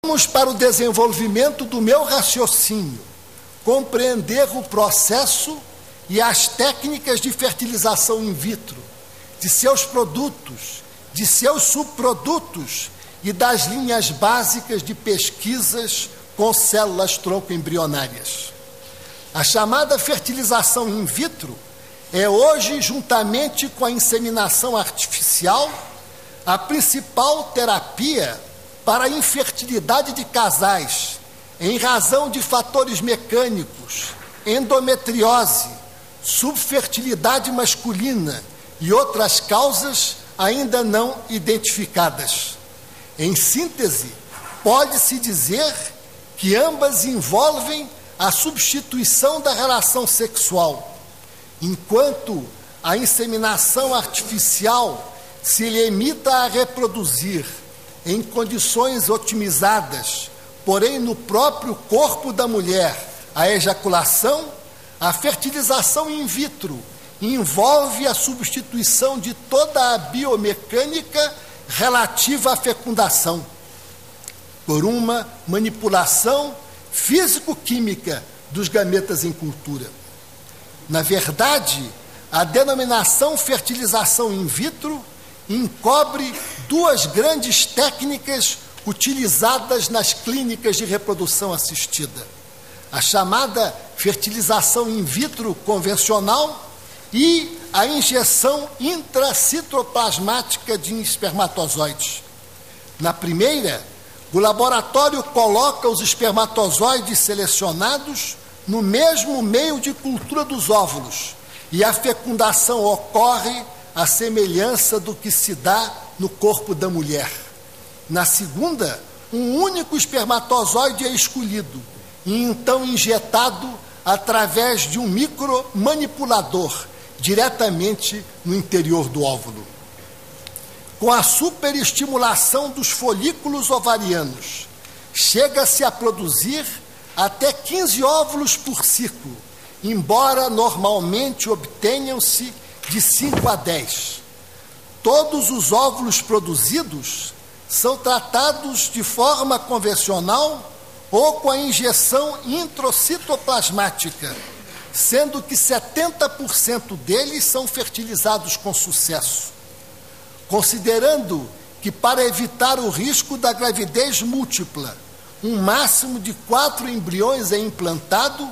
Vamos para o desenvolvimento do meu raciocínio, compreender o processo e as técnicas de fertilização in vitro, de seus produtos, de seus subprodutos e das linhas básicas de pesquisas com células tronco embrionárias. A chamada fertilização in vitro é hoje, juntamente com a inseminação artificial, a principal terapia para a infertilidade de casais, em razão de fatores mecânicos, endometriose, subfertilidade masculina e outras causas ainda não identificadas. Em síntese, pode-se dizer que ambas envolvem a substituição da relação sexual, enquanto a inseminação artificial se limita a reproduzir em condições otimizadas, porém no próprio corpo da mulher, a ejaculação, a fertilização in vitro envolve a substituição de toda a biomecânica relativa à fecundação por uma manipulação físico-química dos gametas em cultura. Na verdade, a denominação fertilização in vitro encobre duas grandes técnicas utilizadas nas clínicas de reprodução assistida: a chamada fertilização in vitro convencional e a injeção intracitoplasmática de espermatozoides. Na primeira, o laboratório coloca os espermatozoides selecionados no mesmo meio de cultura dos óvulos e a fecundação ocorre à semelhança do que se dá no corpo da mulher. Na segunda, um único espermatozoide é escolhido e então injetado através de um micromanipulador diretamente no interior do óvulo. Com a superestimulação dos folículos ovarianos, chega-se a produzir até 15 óvulos por ciclo, embora normalmente obtenham-se de 5 a 10. Todos os óvulos produzidos são tratados de forma convencional ou com a injeção intracitoplasmática, sendo que 70% deles são fertilizados com sucesso. Considerando que, para evitar o risco da gravidez múltipla, um máximo de 4 embriões é implantado,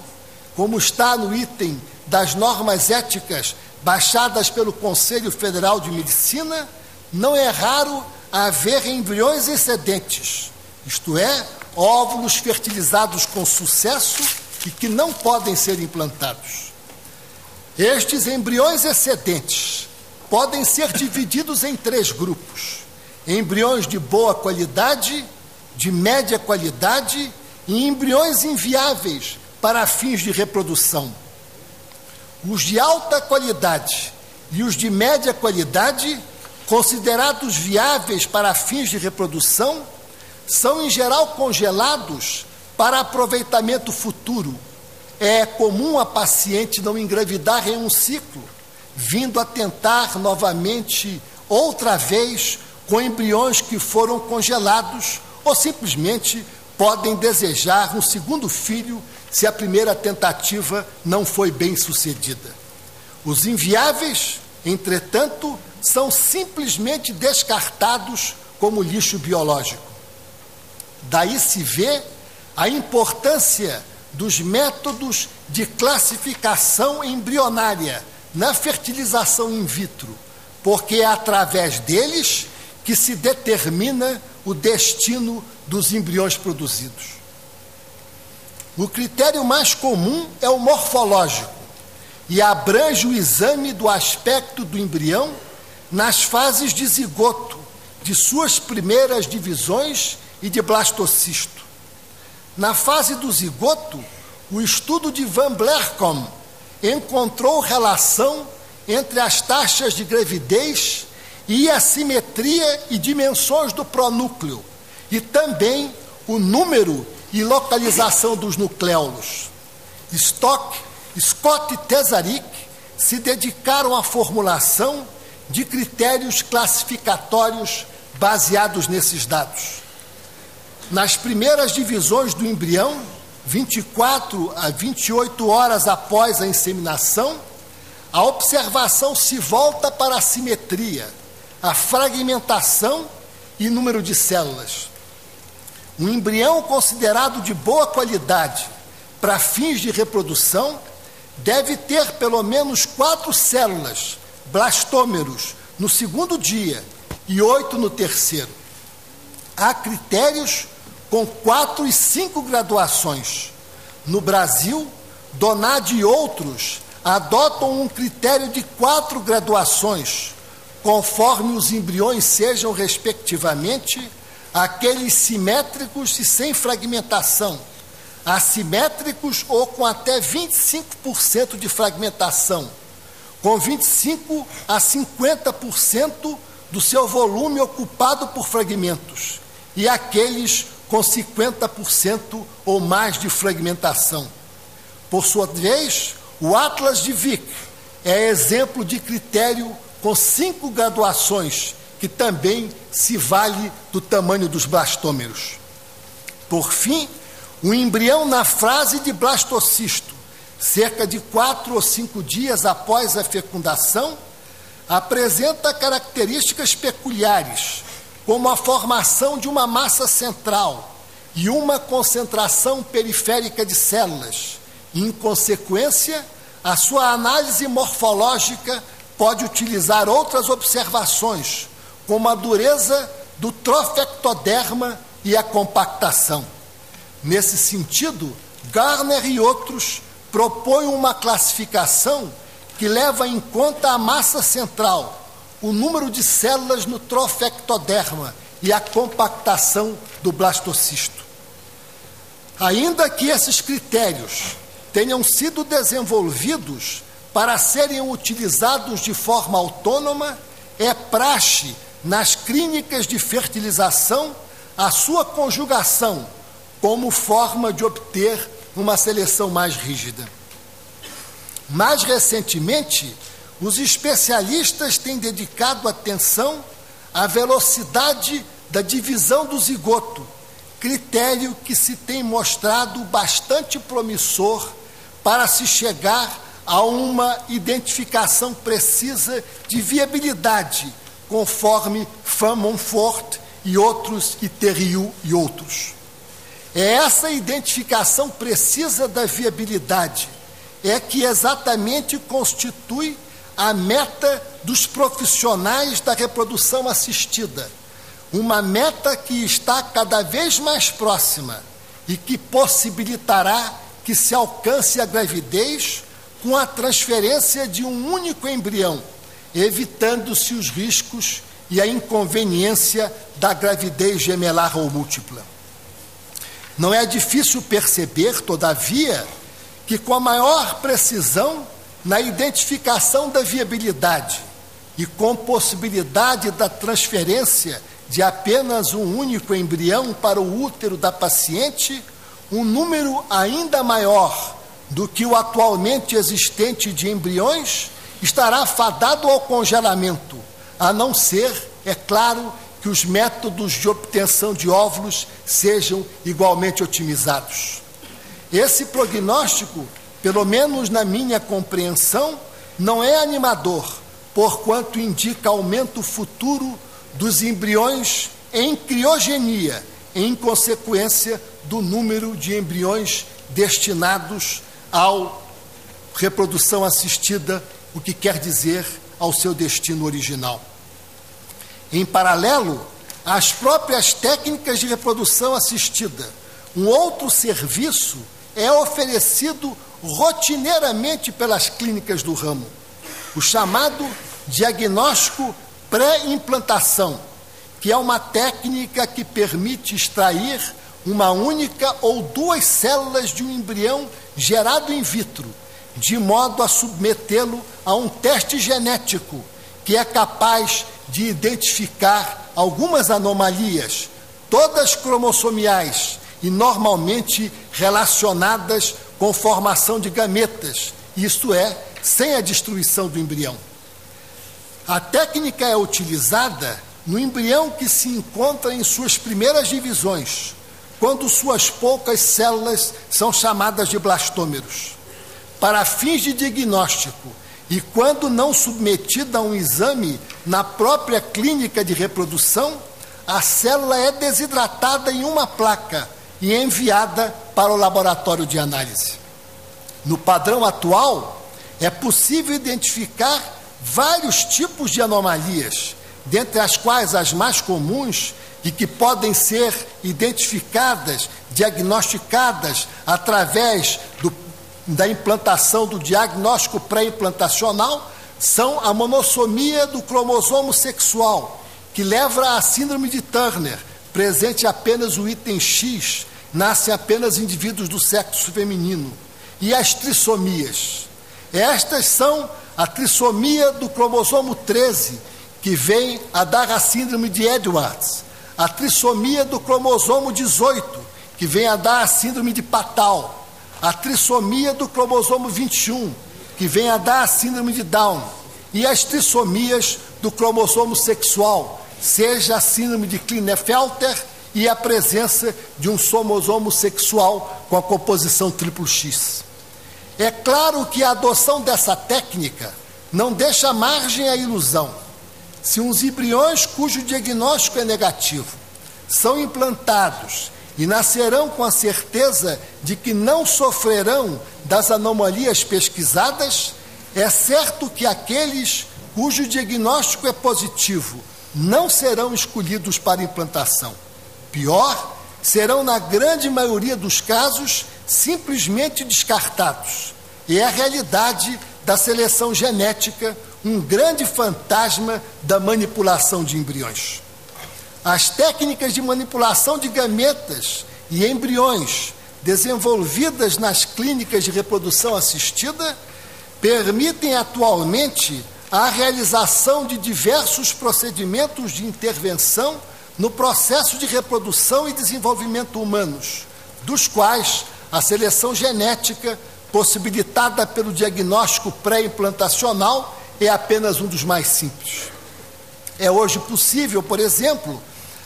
como está no item das normas éticas baixadas pelo Conselho Federal de Medicina, não é raro haver embriões excedentes, isto é, óvulos fertilizados com sucesso e que não podem ser implantados. Estes embriões excedentes podem ser divididos em 3 grupos: embriões de boa qualidade, de média qualidade e embriões inviáveis para fins de reprodução. Os de alta qualidade e os de média qualidade, considerados viáveis para fins de reprodução, são em geral congelados para aproveitamento futuro. É comum a paciente não engravidar em um ciclo, vindo a tentar novamente outra vez com embriões que foram congelados, ou simplesmente podem desejar um segundo filho se a primeira tentativa não foi bem sucedida. Os inviáveis, entretanto, são simplesmente descartados como lixo biológico. Daí se vê a importância dos métodos de classificação embrionária na fertilização in vitro, porque é através deles que se determina o destino dos embriões produzidos. O critério mais comum é o morfológico e abrange o exame do aspecto do embrião nas fases de zigoto, de suas primeiras divisões e de blastocisto. Na fase do zigoto, o estudo de Van Blercom encontrou relação entre as taxas de gravidez e a simetria e dimensões do pronúcleo, e também o número e localização dos nucléolos. Scott e Tesarik se dedicaram à formulação de critérios classificatórios baseados nesses dados. nas primeiras divisões do embrião, 24 a 28 horas após a inseminação, a observação se volta para a simetria, a fragmentação e número de células. Um embrião considerado de boa qualidade para fins de reprodução deve ter pelo menos 4 células, blastômeros, no segundo dia e 8 no terceiro. Há critérios com 4 e 5 graduações. No Brasil, Donadi e outros adotam um critério de 4 graduações, conforme os embriões sejam, respectivamente, aqueles simétricos e sem fragmentação, assimétricos ou com até 25% de fragmentação, com 25% a 50% do seu volume ocupado por fragmentos, e aqueles com 50% ou mais de fragmentação. Por sua vez, o Atlas de Vick é exemplo de critério com 5 graduações, que também se vale do tamanho dos blastômeros. Por fim, o embrião na fase de blastocisto, cerca de 4 ou 5 dias após a fecundação, apresenta características peculiares, como a formação de uma massa central e uma concentração periférica de células. Em consequência, a sua análise morfológica pode utilizar outras observações, como a dureza do trofectoderma e a compactação. Nesse sentido, Garner e outros propõem uma classificação que leva em conta a massa central, o número de células no trofectoderma e a compactação do blastocisto. Ainda que esses critérios tenham sido desenvolvidos para serem utilizados de forma autônoma, é praxe nas clínicas de fertilização a sua conjugação como forma de obter uma seleção mais rígida. Mais recentemente, os especialistas têm dedicado atenção à velocidade da divisão do zigoto, critério que se tem mostrado bastante promissor para se chegar a uma identificação precisa de viabilidade, conforme Van Montfort e outros, e Thériault e outros. É essa identificação precisa da viabilidade é que exatamente constitui a meta dos profissionais da reprodução assistida, uma meta que está cada vez mais próxima e que possibilitará que se alcance a gravidez com a transferência de um único embrião, evitando-se os riscos e a inconveniência da gravidez gemelar ou múltipla. Não é difícil perceber, todavia, que com a maior precisão na identificação da viabilidade e com possibilidade da transferência de apenas um único embrião para o útero da paciente, um número ainda maior do que o atualmente existente de embriões estará fadado ao congelamento, a não ser, é claro, que os métodos de obtenção de óvulos sejam igualmente otimizados. Esse prognóstico, pelo menos na minha compreensão, não é animador, porquanto indica aumento futuro dos embriões em criogenia, em consequência do número de embriões destinados à reprodução assistida, o que quer dizer ao seu destino original. Em paralelo, às próprias técnicas de reprodução assistida, um outro serviço é oferecido rotineiramente pelas clínicas do ramo, o chamado diagnóstico pré-implantação, que é uma técnica que permite extrair uma única ou 2 células de um embrião gerado in vitro, de modo a submetê-lo a um teste genético, que é capaz de identificar algumas anomalias, todas cromossomiais e normalmente relacionadas com formação de gametas, isto é, sem a destruição do embrião. A técnica é utilizada no embrião que se encontra em suas primeiras divisões, quando suas poucas células são chamadas de blastômeros. Para fins de diagnóstico e quando não submetida a um exame na própria clínica de reprodução, a célula é desidratada em uma placa e enviada para o laboratório de análise. No padrão atual, é possível identificar vários tipos de anomalias, dentre as quais as mais comuns e que podem ser identificadas, diagnosticadas através da implantação do diagnóstico pré-implantacional, são a monossomia do cromossomo sexual, que leva à síndrome de Turner, presente apenas o item X, nascem apenas indivíduos do sexo feminino, e as trissomias. Estas são a trissomia do cromossomo 13, que vem a dar a síndrome de Edwards, a trissomia do cromossomo 18, que vem a dar a síndrome de Patal, a trissomia do cromossomo 21, que vem a dar a síndrome de Down, e as trissomias do cromossomo sexual, seja a síndrome de Klinefelter e a presença de um cromossomo sexual com a composição triplo X. É claro que a adoção dessa técnica não deixa margem à ilusão. Se uns embriões cujo diagnóstico é negativo são implantados e nascerão com a certeza de que não sofrerão das anomalias pesquisadas, é certo que aqueles cujo diagnóstico é positivo não serão escolhidos para implantação. Pior, serão, na grande maioria dos casos, simplesmente descartados. E é a realidade da seleção genética, um grande fantasma da manipulação de embriões. As técnicas de manipulação de gametas e embriões desenvolvidas nas clínicas de reprodução assistida permitem atualmente a realização de diversos procedimentos de intervenção no processo de reprodução e desenvolvimento humanos, dos quais a seleção genética, possibilitada pelo diagnóstico pré-implantacional, é apenas um dos mais simples. É hoje possível, por exemplo,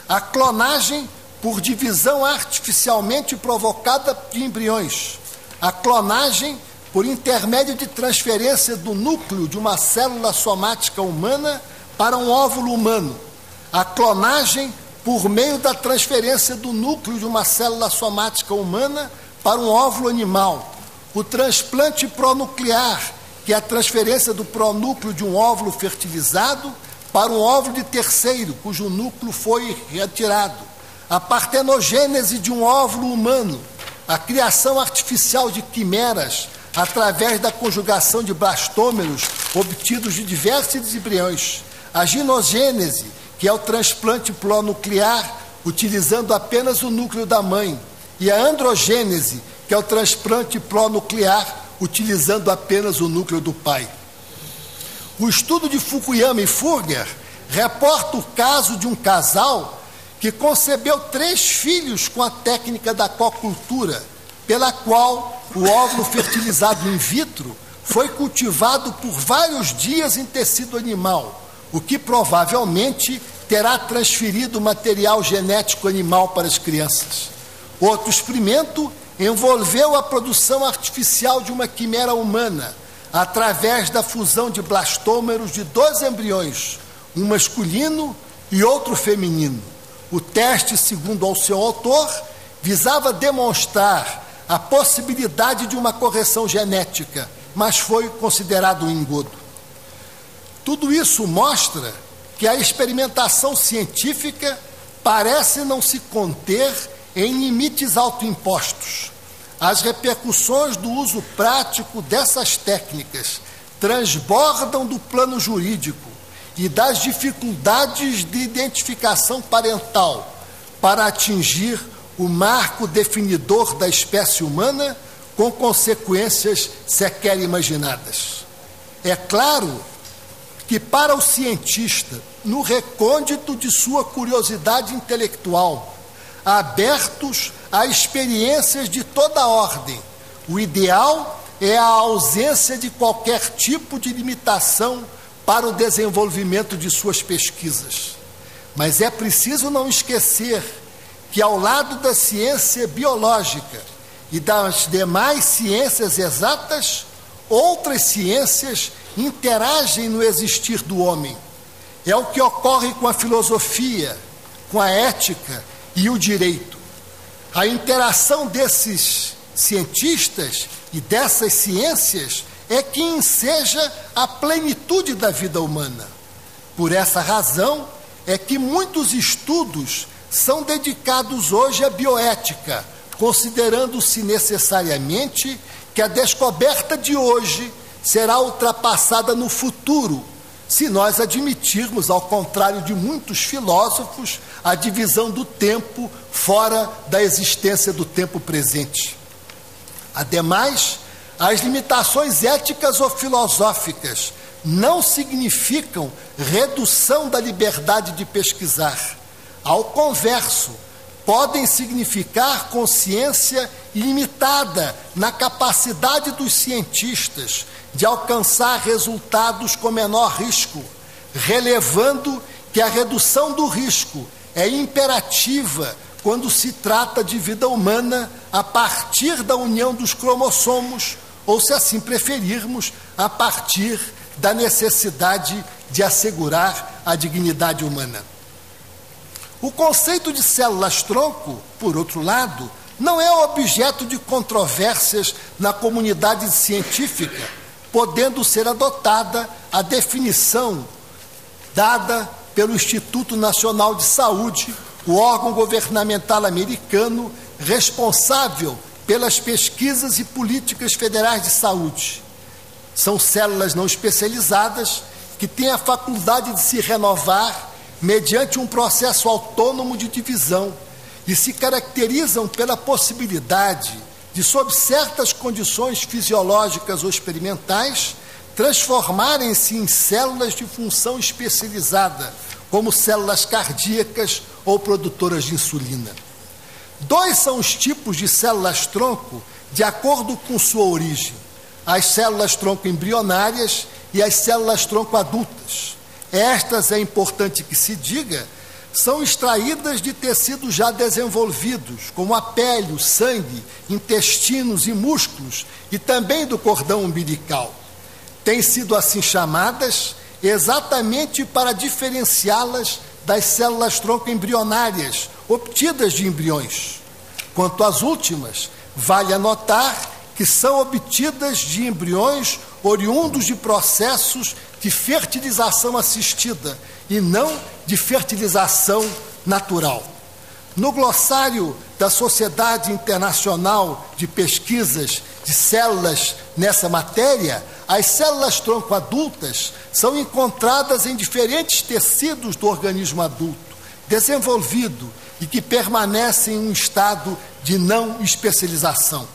a clonagem por divisão artificialmente provocada de embriões, a clonagem por intermédio de transferência do núcleo de uma célula somática humana para um óvulo humano, a clonagem por meio da transferência do núcleo de uma célula somática humana para um óvulo animal, o transplante pronuclear, que é a transferência do pronúcleo de um óvulo fertilizado para um óvulo de terceiro, cujo núcleo foi retirado, a partenogênese de um óvulo humano, a criação artificial de quimeras através da conjugação de blastômeros obtidos de diversos embriões, a ginogênese, que é o transplante pronuclear utilizando apenas o núcleo da mãe, e a androgênese, que é o transplante pronuclear utilizando apenas o núcleo do pai. O estudo de Fukuyama e Furger reporta o caso de um casal que concebeu 3 filhos com a técnica da cocultura, pela qual o óvulo fertilizado in vitro foi cultivado por vários dias em tecido animal, o que provavelmente terá transferido material genético animal para as crianças. Outro experimento envolveu a produção artificial de uma quimera humana, através da fusão de blastômeros de 2 embriões, um masculino e outro feminino. O teste, segundo ao seu autor, visava demonstrar a possibilidade de uma correção genética, mas foi considerado um engodo. Tudo isso mostra que a experimentação científica parece não se conter em limites autoimpostos. As repercussões do uso prático dessas técnicas transbordam do plano jurídico e das dificuldades de identificação parental para atingir o marco definidor da espécie humana, com consequências sequer imaginadas. É claro que para o cientista, no recôndito de sua curiosidade intelectual, abertos a experiências de toda ordem, o ideal é a ausência de qualquer tipo de limitação para o desenvolvimento de suas pesquisas. Mas é preciso não esquecer que, ao lado da ciência biológica e das demais ciências exatas, outras ciências interagem no existir do homem. É o que ocorre com a filosofia, com a ética e o direito. A interação desses cientistas e dessas ciências é que enseja a plenitude da vida humana. Por essa razão é que muitos estudos são dedicados hoje à bioética, considerando-se necessariamente que a descoberta de hoje será ultrapassada no futuro, se nós admitirmos, ao contrário de muitos filósofos, a divisão do tempo fora da existência do tempo presente. Ademais, as limitações éticas ou filosóficas não significam redução da liberdade de pesquisar. Ao converso, podem significar consciência limitada na capacidade dos cientistas de alcançar resultados com menor risco, relevando que a redução do risco é imperativa quando se trata de vida humana a partir da união dos cromossomos, ou, se assim preferirmos, a partir da necessidade de assegurar a dignidade humana. O conceito de células-tronco, por outro lado, não é objeto de controvérsias na comunidade científica, podendo ser adotada a definição dada pelo Instituto Nacional de Saúde, o órgão governamental americano responsável pelas pesquisas e políticas federais de saúde. São células não especializadas que têm a faculdade de se renovar mediante um processo autônomo de divisão e se caracterizam pela possibilidade de, sob certas condições fisiológicas ou experimentais, transformarem-se em células de função especializada, como células cardíacas ou produtoras de insulina. Dois são os tipos de células-tronco de acordo com sua origem: as células-tronco embrionárias e as células-tronco adultas. Estas, é importante que se diga, são extraídas de tecidos já desenvolvidos, como a pele, o sangue, intestinos e músculos, e também do cordão umbilical. Têm sido assim chamadas exatamente para diferenciá-las das células-tronco embrionárias, obtidas de embriões. Quanto às últimas, vale anotar que são obtidas de embriões oriundos de processos de fertilização assistida e não de fertilização natural. No glossário da Sociedade Internacional de Pesquisas de Células nessa matéria, as células-tronco adultas são encontradas em diferentes tecidos do organismo adulto, desenvolvido e que permanecem em um estado de não especialização.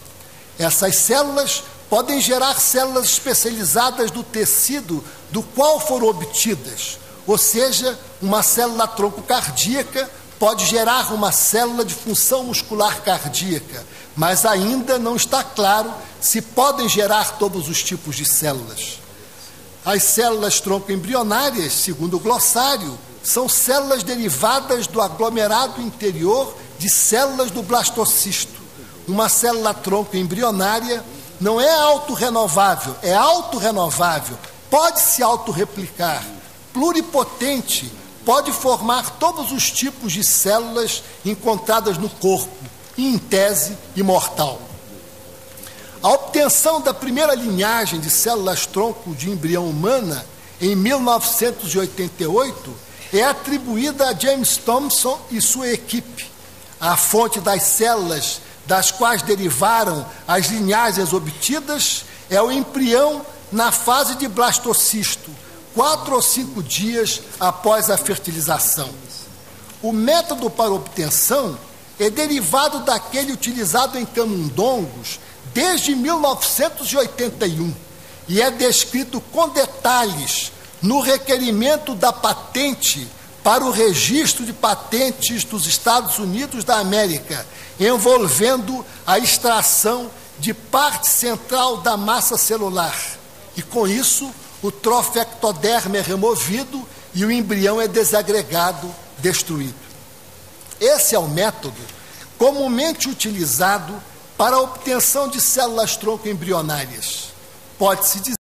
Essas células podem gerar células especializadas do tecido do qual foram obtidas, ou seja, uma célula-tronco cardíaca pode gerar uma célula de função muscular cardíaca, mas ainda não está claro se podem gerar todos os tipos de células. As células-tronco embrionárias, segundo o glossário, são células derivadas do aglomerado interior de células do blastocisto. Uma célula-tronco embrionária não é autorrenovável, é autorrenovável, pode se autorreplicar, pluripotente, pode formar todos os tipos de células encontradas no corpo, e, em tese, imortal. A obtenção da primeira linhagem de células-tronco de embrião humana, em 1988, é atribuída a James Thomson e sua equipe. A fonte das células das quais derivaram as linhagens obtidas é o embrião na fase de blastocisto, 4 ou 5 dias após a fertilização. O método para obtenção é derivado daquele utilizado em camundongos desde 1981 e é descrito com detalhes no requerimento da patente para o registro de patentes dos Estados Unidos da América, envolvendo a extração de parte central da massa celular. E com isso, o trofectoderma é removido e o embrião é desagregado, destruído. Esse é o método comumente utilizado para a obtenção de células-tronco embrionárias. Pode-se dizer